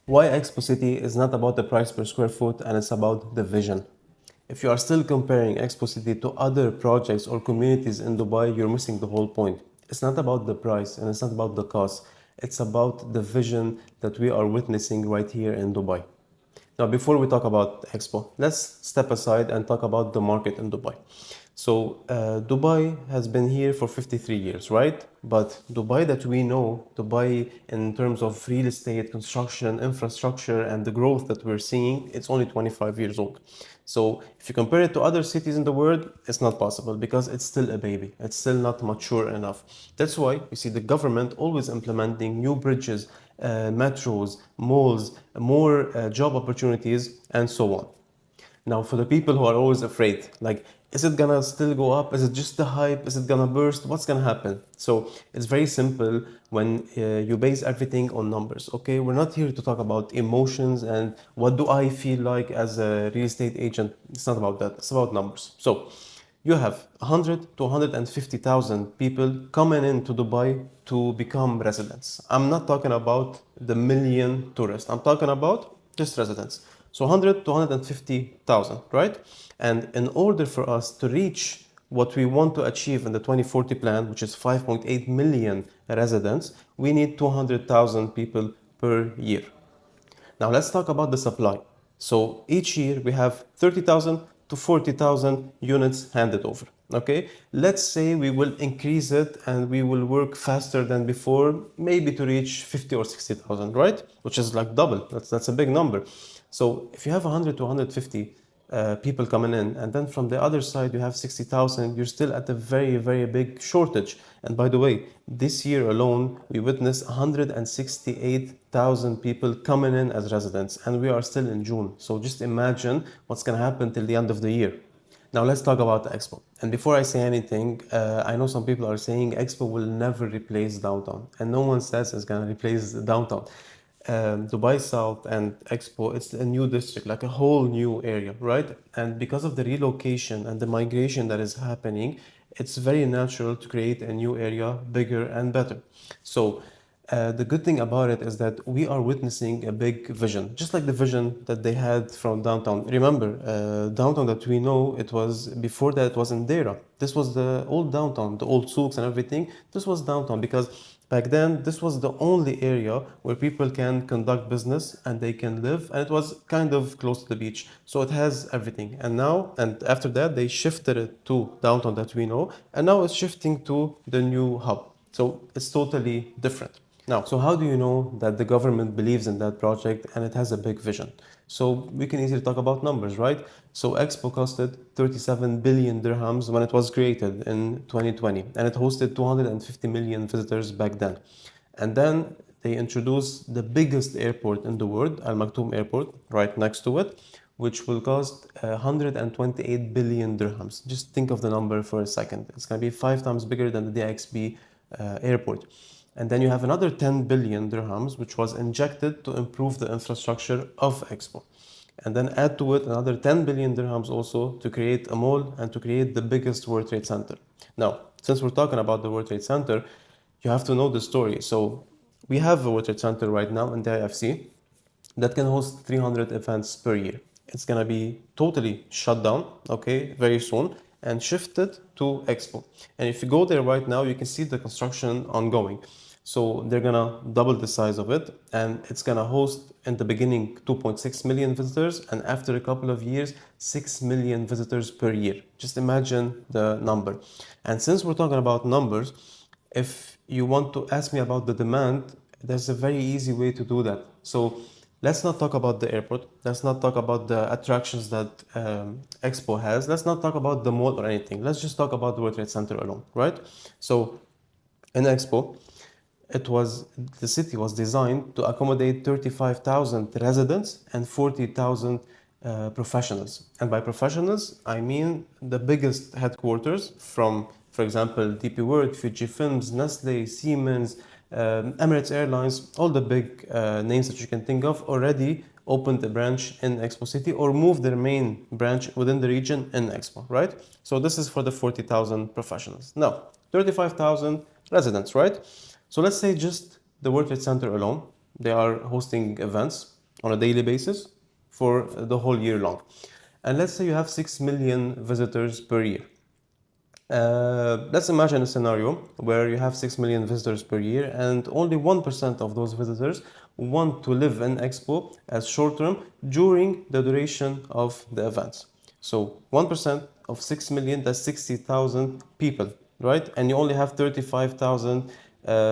Why Expo City is not about the price per square foot and it's about the vision. If you are still comparing Expo City to other projects or communities in Dubai, you're missing the whole point. It's not about the price and it's not about the cost. It's about the vision that we are witnessing right here in Dubai. Now, before we talk about Expo, let's step aside and talk about the market in Dubai. So, Dubai has been here for 53 years, right? But Dubai that we know, Dubai in terms of real estate, construction, infrastructure, and the growth that we're seeing, it's only 25 years old. So, if you compare it to other cities in the world, it's not possible because it's still a baby. It's still not mature enough. That's why you see the government always implementing new bridges, metros, malls, more job opportunities, and so on. Now, for the people who are always afraid, like, is it gonna still go up? Is it just the hype? Is it gonna burst? What's gonna happen? So it's very simple when you base everything on numbers. Okay, we're not here to talk about emotions and what do I feel like as a real estate agent. It's not about that. It's about numbers. So you have 100 to 150,000 people coming into Dubai to become residents. I'm not talking about the million tourists. I'm talking about just residents. So 100 to 150,000, right? And in order for us to reach what we want to achieve in the 2040 plan, which is 5.8 million residents, we need 200,000 people per year. Now let's talk about the supply. So each year we have 30,000 to 40,000 units handed over. Okay, let's say we will increase it and we will work faster than before, maybe to reach 50 or 60,000, right? Which is like double. That's a big number. So if you have 100 to 150 people coming in, and then from the other side you have 60,000, you're still at a very, very big shortage. And by the way, this year alone, we witnessed 168,000 people coming in as residents, and we are still in June. So just imagine what's going to happen till the end of the year. Now let's talk about the Expo. And before I say anything, I know some people are saying Expo will never replace downtown, and no one says it's going to replace the downtown. Dubai South and Expo, it's a new district, like a whole new area, right? And because of the relocation and the migration that is happening, it's very natural to create a new area bigger and better. So the good thing about it is that we are witnessing a big vision, just like the vision that they had from downtown. Remember, downtown that we know, it was before that it was in Deira. This was the old downtown, the old souks and everything. This was downtown because back then this was the only area where people can conduct business and they can live, and it was kind of close to the beach. So it has everything. And now, and after that, they shifted it to downtown that we know, and now it's shifting to the new hub. So it's totally different. Now, so how do you know that the government believes in that project and it has a big vision? So we can easily talk about numbers, right? So Expo costed 37 billion dirhams when it was created in 2020, and it hosted 250 million visitors back then. And then they introduced the biggest airport in the world, Al Maktoum Airport, right next to it, which will cost 128 billion dirhams. Just think of the number for a second. It's going to be 5 times bigger than the DXB airport. And then you have another 10 billion dirhams, which was injected to improve the infrastructure of Expo. And then add to it another 10 billion dirhams also to create a mall and to create the biggest World Trade Center. Now, since we're talking about the World Trade Center, you have to know the story. So we have a World Trade Center right now in the IFC that can host 300 events per year. It's gonna be totally shut down, okay, very soon, and shifted to Expo. And if you go there right now, you can see the construction ongoing. So they're gonna double the size of it, and it's gonna host in the beginning 2.6 million visitors, and after a couple of years, 6 million visitors per year. Just imagine the number. And since we're talking about numbers, if you want to ask me about the demand, there's a very easy way to do that. So let's not talk about the airport. Let's not talk about the attractions that Expo has. Let's not talk about the mall or anything. Let's just talk about the World Trade Center alone, right? So in Expo, the city was designed to accommodate 35,000 residents and 40,000 professionals. And by professionals, I mean the biggest headquarters from, for example, DP World, Fuji Films, Nestle, Siemens, Emirates Airlines, all the big names that you can think of already opened a branch in Expo City or moved their main branch within the region in Expo, right? So this is for the 40,000 professionals. Now, 35,000 residents, right? So let's say just the World Trade Center alone, they are hosting events. on a daily basis for the whole year long. And let's say you have 6 million visitors per year. Let's imagine a scenario where you have 6 million visitors per year and only 1% of those visitors want to live in Expo as short term during the duration of the events. So 1% of 6 million, that's 60,000 people, right? And you only have 35,000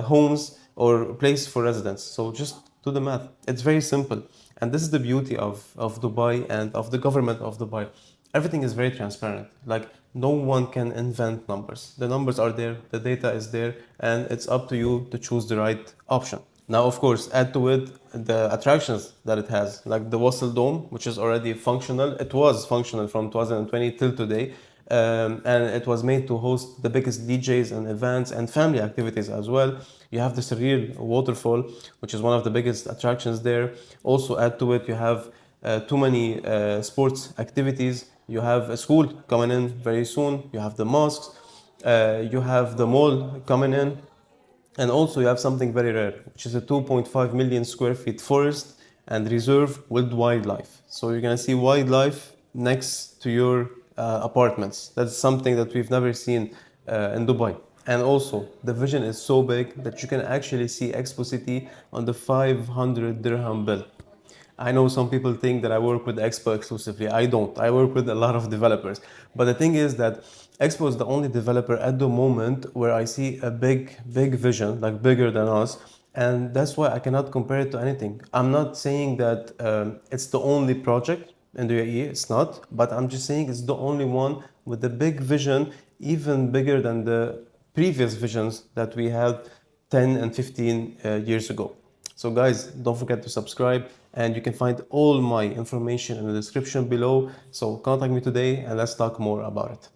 homes or place for residents. So just do the math. It's very simple. And this is the beauty of Dubai and of the government of Dubai. Everything is very transparent. Like no one can invent numbers. The numbers are there, the data is there, and it's up to you to choose the right option. Now, of course, add to it the attractions that it has, like the Wasl Dome, which is already functional. It was functional from 2020 till today. And it was made to host the biggest DJs and events and family activities as well. You have the Surreal Waterfall, which is one of the biggest attractions there. Also, add to it, you have too many sports activities. You have a school coming in very soon. You have the mosques. You have the mall coming in. And also you have something very rare, which is a 2.5 million square feet forest and reserve with wildlife. So you're gonna see wildlife next to your apartments. That's something that we've never seen in Dubai. And also, the vision is so big that you can actually see Expo City on the 500 dirham bill. I know some people think that I work with Expo exclusively. I don't. I work with a lot of developers. But the thing is that Expo is the only developer at the moment where I see a big vision, like bigger than us. And that's why I cannot compare it to anything. I'm not saying that it's the only project in the UAE. It's not. But I'm just saying it's the only one with the big vision, even bigger than the previous visions that we had 10 and 15 years ago. So guys, don't forget to subscribe, and you can find all my information in the description below. So contact me today and let's talk more about it.